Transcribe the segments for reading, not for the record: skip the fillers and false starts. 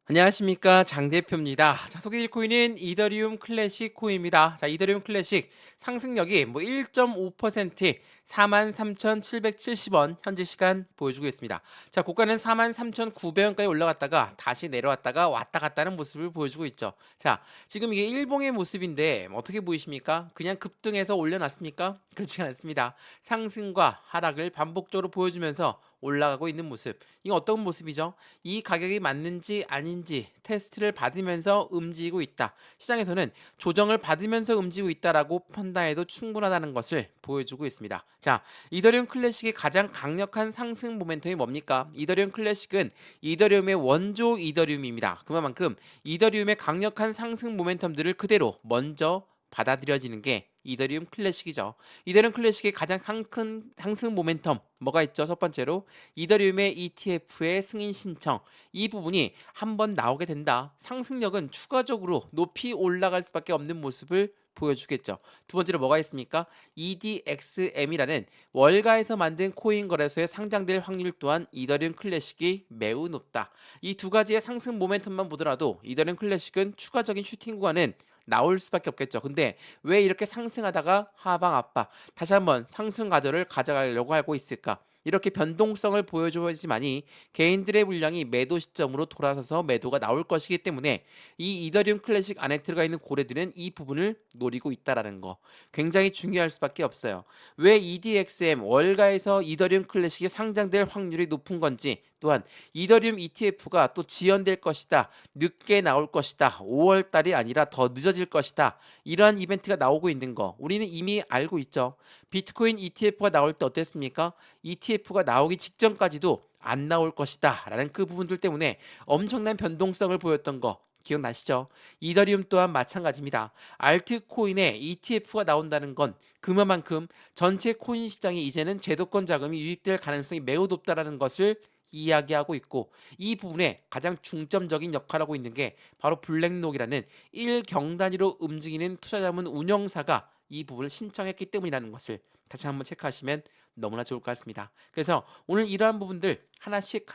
안녕하십니까, 장 대표입니다. 자, 소개해드릴 코인은 이더리움 클래식 코인입니다. 자, 이더리움 클래식 상승력이 1.5% 43,770원 현재 시간 보여주고 있습니다. 자, 고가는 43,900원까지 올라갔다가 다시 내려왔다가 왔다 갔다 하는 모습을 보여주고 있죠. 자, 지금 이게 일봉의 모습인데 어떻게 보이십니까? 그냥 급등해서 올려놨습니까? 그렇지 않습니다. 상승과 하락을 반복적으로 보여주면서 올라가고 있는 모습. 이거 어떤 모습이죠? 이 가격이 맞는지 아닌지 테스트를 받으면서 움직이고 있다. 시장에서는 조정을 받으면서 움직이고 있다라고 판단해도 충분하다는 것을 보여주고 있습니다. 자, 이더리움 클래식의 가장 강력한 상승 모멘텀이 뭡니까? 이더리움 클래식은 이더리움의 원조 이더리움입니다. 그만큼 이더리움의 강력한 상승 모멘텀들을 그대로 먼저 받아들여지는 게 이더리움 클래식이죠. 이더리움 클래식의 가장 큰 상승 모멘텀 뭐가 있죠? 첫 번째로 이더리움의 ETF의 승인 신청, 이 부분이 한번 나오게 된다. 상승력은 추가적으로 높이 올라갈 수밖에 없는 모습을 보여주겠죠. 두 번째로 뭐가 있습니까? EDXM이라는 월가에서 만든 코인 거래소에 상장될 확률 또한 이더리움 클래식이 매우 높다. 이 두 가지의 상승 모멘텀만 보더라도 이더리움 클래식은 추가적인 슈팅 구간은 나올 수밖에 없겠죠. 근데 왜 이렇게 상승하다가 하방 압박, 다시 한번 상승 가절을 가져가려고 하고 있을까? 이렇게 변동성을 보여줘야지만이 개인들의 물량이 매도 시점으로 돌아서서 매도가 나올 것이기 때문에 이 이더리움 클래식 안에 들어가 있는 고래들은 이 부분을 노리고 있다라는 거 굉장히 중요할 수밖에 없어요. 왜 EDXM 월가에서 이더리움 클래식이 상장될 확률이 높은 건지, 또한 이더리움 ETF가 또 지연될 것이다, 늦게 나올 것이다, 5월 달이 아니라 더 늦어질 것이다, 이러한 이벤트가 나오고 있는 거 우리는 이미 알고 있죠. 비트코인 ETF가 나올 때 어땠습니까? ETF가 나오기 직전까지도 안 나올 것이다 라는 그 부분들 때문에 엄청난 변동성을 보였던 거 기억나시죠? 이더리움 또한 마찬가지입니다. 알트코인에 ETF가 나온다는 건 그만큼 전체 코인 시장에 이제는 제도권 자금이 유입될 가능성이 매우 높다라는 것을 이야기하고 있고, 이 부분에 가장 중점적인 역할을 하고 있는 게 바로 블랙록이라는 1경 단위로 움직이는 투자자문 운영사가 이 부분을 신청했기 때문이라는 것을 다시 한번 체크하시면 너무나 좋을 것 같습니다. 그래서 오늘 이러한 부분들 하나씩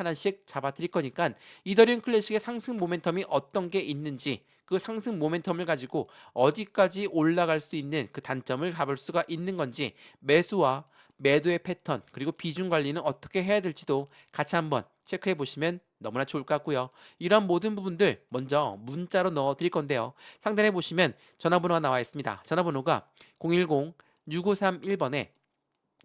잡아 드릴 거니까 이더리움 클래식의 상승 모멘텀이 어떤 게 있는지, 그 상승 모멘텀을 가지고 어디까지 올라갈 수 있는 그 단점을 잡을 수가 있는 건지, 매수와 매도의 패턴 그리고 비중 관리는 어떻게 해야 될지도 같이 한번 체크해 보시면 너무나 좋을 것 같고요. 이런 모든 부분들 먼저 문자로 넣어 드릴 건데요. 상단에 보시면 전화번호가 나와 있습니다. 전화번호가 010-6531번에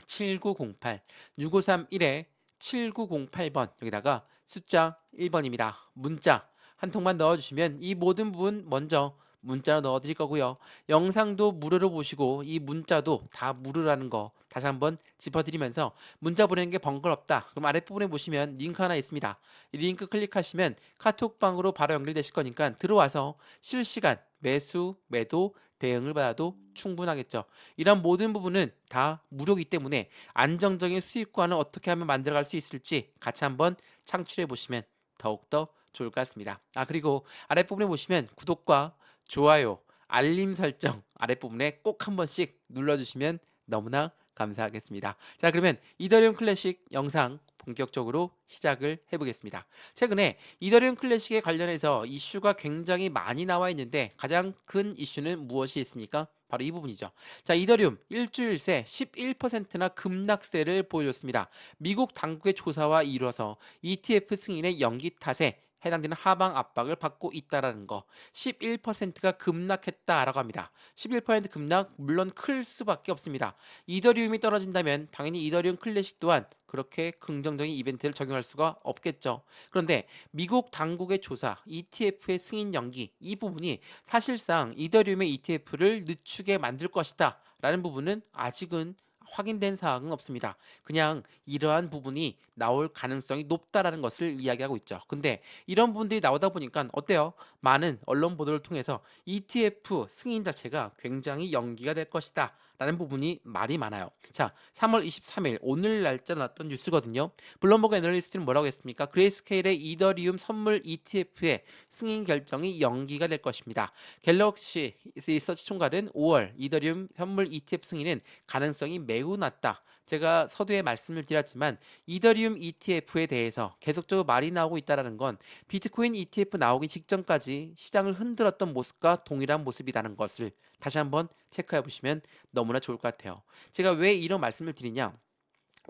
7908, 6531에 7908번, 여기다가 숫자 1번입니다. 문자 한 통만 넣어주시면 이 모든 부분 먼저 문자로 넣어드릴 거고요. 영상도 무료로 보시고 이 문자도 다 무료라는 거 다시 한번 짚어드리면서, 문자 보내는 게 번거롭다 그럼 아랫부분에 보시면 링크 하나 있습니다. 이 링크 클릭하시면 카톡방으로 바로 연결되실 거니까 들어와서 실시간 매수, 매도, 대응을 받아도 충분하겠죠. 이런 모든 부분은 다 무료이기 때문에 안정적인 수익관을 어떻게 하면 만들어갈 수 있을지 같이 한번 창출해 보시면 더욱더 좋을 것 같습니다. 그리고 아랫부분에 보시면 구독과 좋아요, 알림 설정 아랫부분에 꼭 한 번씩 눌러주시면 너무나 감사하겠습니다. 자, 그러면 이더리움 클래식 영상 본격적으로 시작을 해보겠습니다. 최근에 이더리움 클래식에 관련해서 이슈가 굉장히 많이 나와 있는데 가장 큰 이슈는 무엇이 있습니까? 바로 이 부분이죠. 자, 이더리움 일주일 새 11%나 급락세를 보여줬습니다. 미국 당국의 조사와 이뤄서 ETF 승인의 연기 탓에 해당되는 하방 압박을 받고 있다라는 거, 11%가 급락했다라고 합니다. 11% 급락 물론 클 수밖에 없습니다. 이더리움이 떨어진다면 당연히 이더리움 클래식 또한 그렇게 긍정적인 이벤트를 적용할 수가 없겠죠. 그런데 미국 당국의 조사, ETF의 승인 연기, 이 부분이 사실상 이더리움의 ETF를 늦추게 만들 것이다 라는 부분은 아직은 확인된 사항은 없습니다. 그냥 이러한 부분이 나올 가능성이 높다라는 것을 이야기하고 있죠. 근데 이런 부분들이 나오다 보니까 어때요? 많은 언론 보도를 통해서 ETF 승인 자체가 굉장히 연기가 될 것이다 라는 부분이 말이 많아요. 자, 3월 23일 오늘 날짜 나왔던 뉴스거든요. 블룸버그 애널리스트는 뭐라고 했습니까? 그레이스케일의 이더리움 선물 ETF의 승인 결정이 연기가 될 것입니다. 갤럭시 리서치 총괄은 5월 이더리움 선물 ETF 승인은 가능성이 매우 낮다. 제가 서두에 말씀을 드렸지만 이더리움 ETF에 대해서 계속적으로 말이 나오고 있다는 건 비트코인 ETF 나오기 직전까지 시장을 흔들었던 모습과 동일한 모습이라는 것을 다시 한번 체크해 보시면 너무나 좋을 것 같아요. 제가 왜 이런 말씀을 드리냐?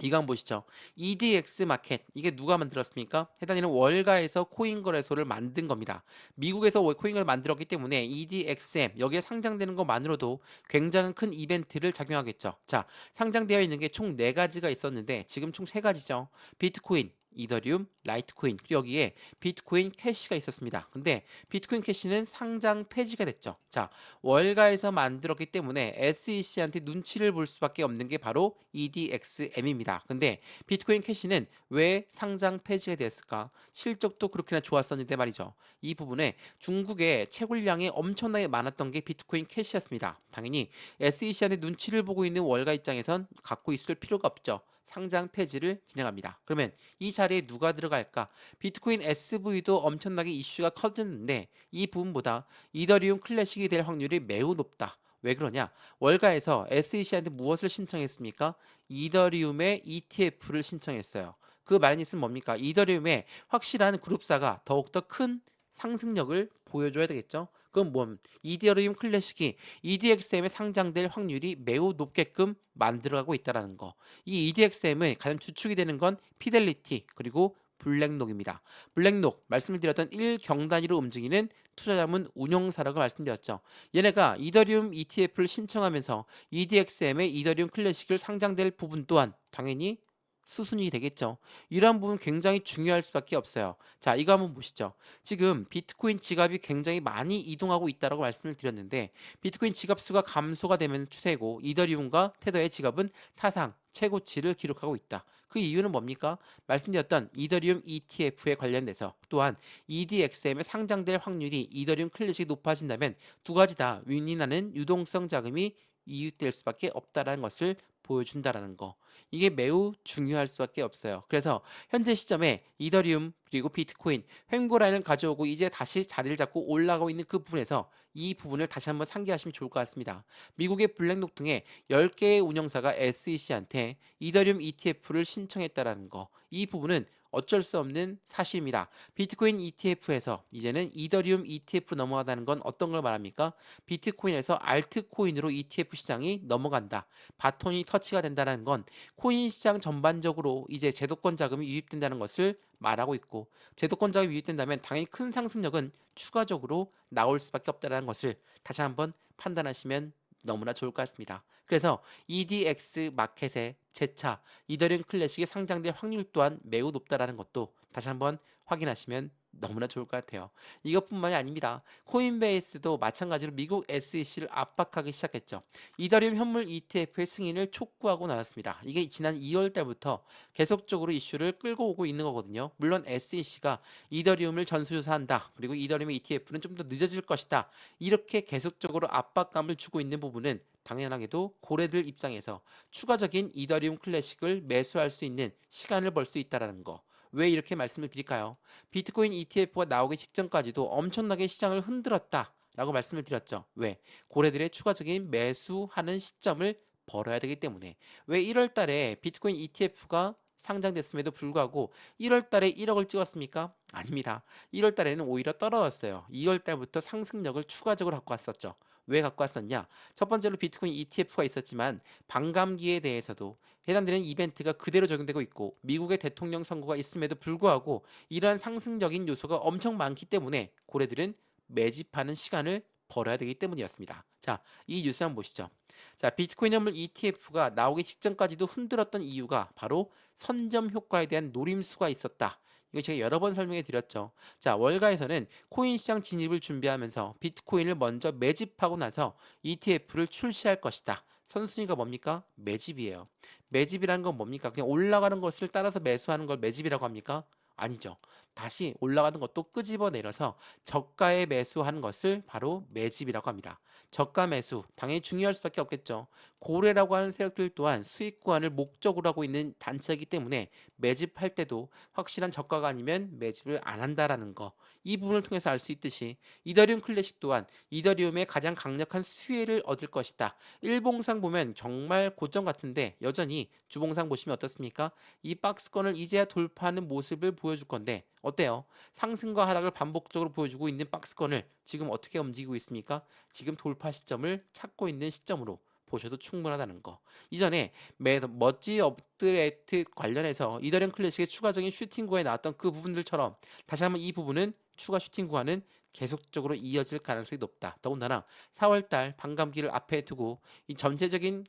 이거 한번 보시죠. EDX 마켓 이게 누가 만들었습니까? 해당되는 월가에서 코인 거래소를 만든 겁니다. 미국에서 코인을 만들었기 때문에 EDXM 여기에 상장되는 것만으로도 굉장히 큰 이벤트를 작용하겠죠. 자, 상장되어 있는 게 총 4가지가 있었는데 지금 총 3가지죠. 비트코인, 이더리움, 라이트코인 그리고 여기에 비트코인 캐시가 있었습니다. 근데 비트코인 캐시는 상장 폐지가 됐죠. 자, 월가에서 만들었기 때문에 SEC한테 눈치를 볼 수밖에 없는 게 바로 EDXM입니다. 근데 비트코인 캐시는 왜 상장 폐지가 됐을까? 실적도 그렇게나 좋았었는데 말이죠. 이 부분에 중국의 채굴량이 엄청나게 많았던 게 비트코인 캐시였습니다. 당연히 SEC한테 눈치를 보고 있는 월가 입장에선 갖고 있을 필요가 없죠. 상장 폐지를 진행합니다. 그러면 이 자리에 누가 들어갈까? 비트코인 SV도 엄청나게 이슈가 커졌는데 이 부분보다 이더리움 클래식이 될 확률이 매우 높다. 왜 그러냐? 월가에서 SEC한테 무엇을 신청했습니까? 이더리움의 ETF를 신청했어요. 그 말은 있으면 뭡니까? 이더리움의 확실한 그룹사가 더욱더 큰 상승력을 보여줘야 되겠죠. 그건 뭐 이더리움 클래식이 EDXM에 상장될 확률이 매우 높게끔 만들어가고 있다는 거. 이 EDXM의 가장 주축이 되는 건 피델리티 그리고 블랙록입니다. 블랙록 말씀을 드렸던 1경단위로 움직이는 투자자문 운용사라고 말씀드렸죠. 얘네가 이더리움 ETF를 신청하면서 EDXM의 이더리움 클래식을 상장될 부분 또한 당연히 수순이 되겠죠. 이러한 부분 굉장히 중요할 수밖에 없어요. 자, 이거 한번 보시죠. 지금 비트코인 지갑이 굉장히 많이 이동하고 있다고 말씀을 드렸는데 비트코인 지갑 수가 감소가 되면 추세고 이더리움과 테더의 지갑은 사상 최고치를 기록하고 있다. 그 이유는 뭡니까? 말씀드렸던 이더리움 ETF에 관련돼서 또한 EDXM에 상장될 확률이 이더리움 클래식이 높아진다면 두 가지 다 윈윈하는 유동성 자금이 이웃될 수밖에 없다라는 것을 보여준다라는 거. 이게 매우 중요할 수밖에 없어요. 그래서 현재 시점에 이더리움 그리고 비트코인 횡보 라인을 가져오고 이제 다시 자리를 잡고 올라가고 있는 그 부분에서 이 부분을 다시 한번 상기하시면 좋을 것 같습니다. 미국의 블랙록 등의 10개의 운영사가 SEC한테 이더리움 ETF를 신청했다라는 거. 이 부분은 어쩔 수 없는 사실입니다. 비트코인 ETF에서 이제는 이더리움 ETF 넘어가다는 건 어떤 걸 말합니까? 비트코인에서 알트코인으로 ETF 시장이 넘어간다. 바톤이 터치가 된다는 건 코인 시장 전반적으로 이제 제도권 자금이 유입된다는 것을 말하고 있고 제도권 자금이 유입된다면 당연히 큰 상승력은 추가적으로 나올 수밖에 없다는 것을 다시 한번 판단하시면 너무나 좋을 것 같습니다. 그래서 EDX 마켓의 재차 이더리움 클래식이 상장될 확률 또한 매우 높다라는 것도 다시 한번 확인하시면 너무나 좋을 것 같아요. 이것뿐만이 아닙니다. 코인베이스도 마찬가지로 미국 SEC를 압박하기 시작했죠. 이더리움 현물 ETF의 승인을 촉구하고 나왔습니다. 이게 지난 2월 달부터 계속적으로 이슈를 끌고 오고 있는 거거든요. 물론 SEC가 이더리움을 전수조사한다. 그리고 이더리움 ETF는 좀 더 늦어질 것이다. 이렇게 계속적으로 압박감을 주고 있는 부분은 당연하게도 고래들 입장에서 추가적인 이더리움 클래식을 매수할 수 있는 시간을 벌 수 있다는 거. 왜 이렇게 말씀을 드릴까요? 비트코인 ETF가 나오기 직전까지도 엄청나게 시장을 흔들었다 라고 말씀을 드렸죠. 왜? 고래들의 추가적인 매수하는 시점을 벌어야 되기 때문에. 왜 1월 달에 비트코인 ETF가 상장됐음에도 불구하고 1월 달에 1억을 찍었습니까? 아닙니다. 1월 달에는 오히려 떨어졌어요. 2월 달부터 상승력을 추가적으로 갖고 왔었죠. 왜 갖고 왔었냐? 첫 번째로 비트코인 ETF가 있었지만 반감기에 대해서도 해당되는 이벤트가 그대로 적용되고 있고 미국의 대통령 선거가 있음에도 불구하고 이러한 상승적인 요소가 엄청 많기 때문에 고래들은 매집하는 시간을 벌어야 되기 때문이었습니다. 자, 이 뉴스 한번 보시죠. 자, 비트코인 현물 ETF가 나오기 직전까지도 흔들었던 이유가 바로 선점 효과에 대한 노림수가 있었다. 이거 제가 여러 번 설명해 드렸죠. 자, 월가에서는 코인 시장 진입을 준비하면서 비트코인을 먼저 매집하고 나서 ETF를 출시할 것이다. 선순위가 뭡니까? 매집이에요. 매집이라는 건 뭡니까? 그냥 올라가는 것을 따라서 매수하는 걸 매집이라고 합니까? 아니죠. 다시 올라가는 것도 끄집어내려서 저가에 매수하는 것을 바로 매집이라고 합니다. 저가 매수 당연히 중요할 수밖에 없겠죠. 고래라고 하는 세력들 또한 수익 구한을 목적으로 하고 있는 단체이기 때문에 매집할 때도 확실한 저가가 아니면 매집을 안 한다라는 거, 이 부분을 통해서 알 수 있듯이 이더리움 클래식 또한 이더리움의 가장 강력한 수혜를 얻을 것이다. 일봉상 보면 정말 고점 같은데 여전히 주봉상 보시면 어떻습니까? 이 박스권을 이제야 돌파하는 모습을 보여줄 건데 어때요? 상승과 하락을 반복적으로 보여주고 있는 박스권을 지금 어떻게 움직이고 있습니까? 지금 돌파 시점을 찾고 있는 시점으로 보셔도 충분하다는 거. 이전에 머지 업드레이트 관련해서 이더리움 클래식의 추가적인 슈팅 구간에 나왔던 그 부분들처럼 다시 한번 이 부분은 추가 슈팅 구간은 계속적으로 이어질 가능성이 높다. 더군다나 4월달 반감기를 앞에 두고 이 전체적인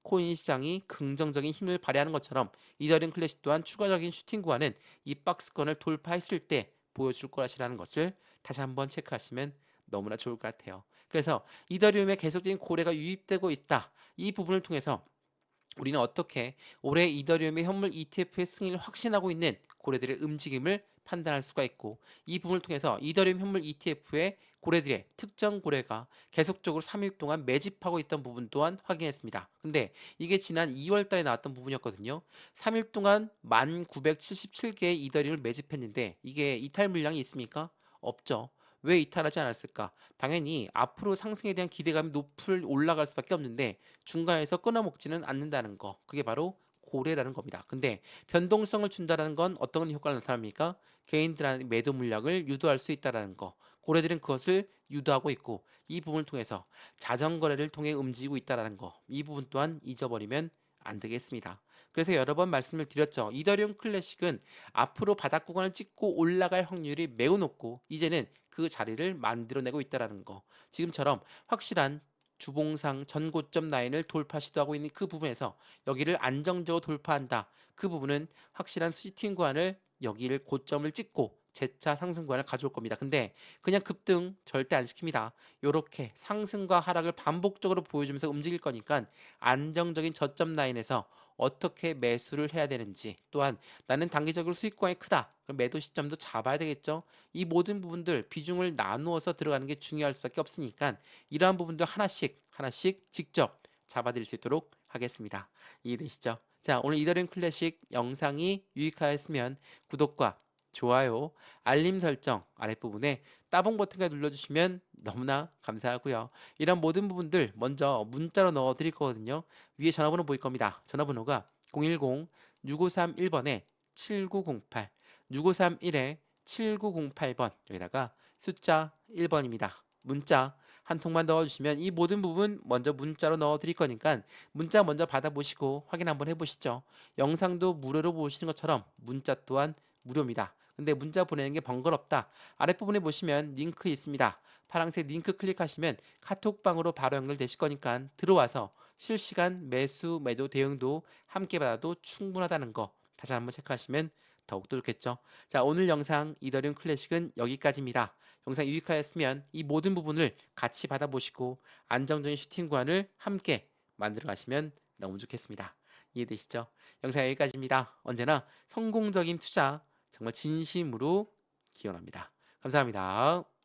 코인 시장이 긍정적인 힘을 발휘하는 것처럼 이더리움 클래식 또한 추가적인 슈팅 구간은 이 박스권을 돌파했을 때 보여줄 것이라는 것을 다시 한번 체크하시면 너무나 좋을 것 같아요. 그래서 이더리움에 계속적인 고래가 유입되고 있다. 이 부분을 통해서 우리는 어떻게 올해 이더리움의 현물 ETF의 승인을 확신하고 있는 고래들의 움직임을 판단할 수가 있고, 이 부분을 통해서 이더리움 현물 ETF의 고래들의 특정 고래가 계속적으로 3일 동안 매집하고 있던 부분 또한 확인했습니다. 근데 이게 지난 2월 달에 나왔던 부분이었거든요. 3일 동안 1977개의 이더리움을 매집했는데 이게 이탈 물량이 있습니까? 없죠. 왜 이탈하지 않았을까? 당연히 앞으로 상승에 대한 기대감이 높을 올라갈 수밖에 없는데 중간에서 끊어먹지는 않는다는 거. 그게 바로 고래라는 겁니다. 근데 변동성을 준다는 건 어떤 효과가 나타납니까? 개인들한테 매도 물량을 유도할 수 있다는 거. 고래들은 그것을 유도하고 있고 이 부분을 통해서 자전거래를 통해 움직이고 있다는 거. 이 부분 또한 잊어버리면 안 되겠습니다. 그래서 여러 번 말씀을 드렸죠. 이더리움 클래식은 앞으로 바닥 구간을 찍고 올라갈 확률이 매우 높고 이제는 그 자리를 만들어내고 있다는 거. 지금처럼 확실한 주봉상 전고점 라인을 돌파 시도하고 있는 그 부분에서 여기를 안정적으로 돌파한다. 그 부분은 확실한 스위팅 구간을 여기를 고점을 찍고 재차 상승 구간을 가져올 겁니다. 근데 그냥 급등 절대 안 시킵니다. 이렇게 상승과 하락을 반복적으로 보여주면서 움직일 거니까 안정적인 저점 라인에서 어떻게 매수를 해야 되는지, 또한 나는 단기적으로 수익 구간이 크다. 그럼 매도 시점도 잡아야 되겠죠. 이 모든 부분들 비중을 나누어서 들어가는 게 중요할 수밖에 없으니까 이러한 부분들 하나씩 하나씩 직접 잡아드릴 수 있도록 하겠습니다. 이해되시죠? 자, 오늘 이더리움 클래식 영상이 유익하였으면 구독과 좋아요, 알림 설정 아랫부분에 따봉 버튼까지 눌러주시면 너무나 감사하고요. 이런 모든 부분들 먼저 문자로 넣어 드릴 거거든요. 위에 전화번호 보일 겁니다. 전화번호가 010-6531번에 7908, 6531에 7908번, 여기다가 숫자 1번입니다. 문자 한 통만 넣어주시면 이 모든 부분 먼저 문자로 넣어 드릴 거니까 문자 먼저 받아보시고 확인 한번 해보시죠. 영상도 무료로 보시는 것처럼 문자 또한 무료입니다. 근데 문자 보내는 게 번거롭다. 아랫부분에 보시면 링크 있습니다. 파란색 링크 클릭하시면 카톡방으로 바로 연결되실 거니까 들어와서 실시간 매수 매도 대응도 함께 받아도 충분하다는 거 다시 한번 체크하시면 더욱더 좋겠죠. 자, 오늘 영상 이더리움 클래식은 여기까지입니다. 영상 유익하였으면 이 모든 부분을 같이 받아보시고 안정적인 슈팅 구간을 함께 만들어 가시면 너무 좋겠습니다. 이해되시죠? 영상 여기까지입니다. 언제나 성공적인 투자 정말 진심으로 기원합니다. 감사합니다.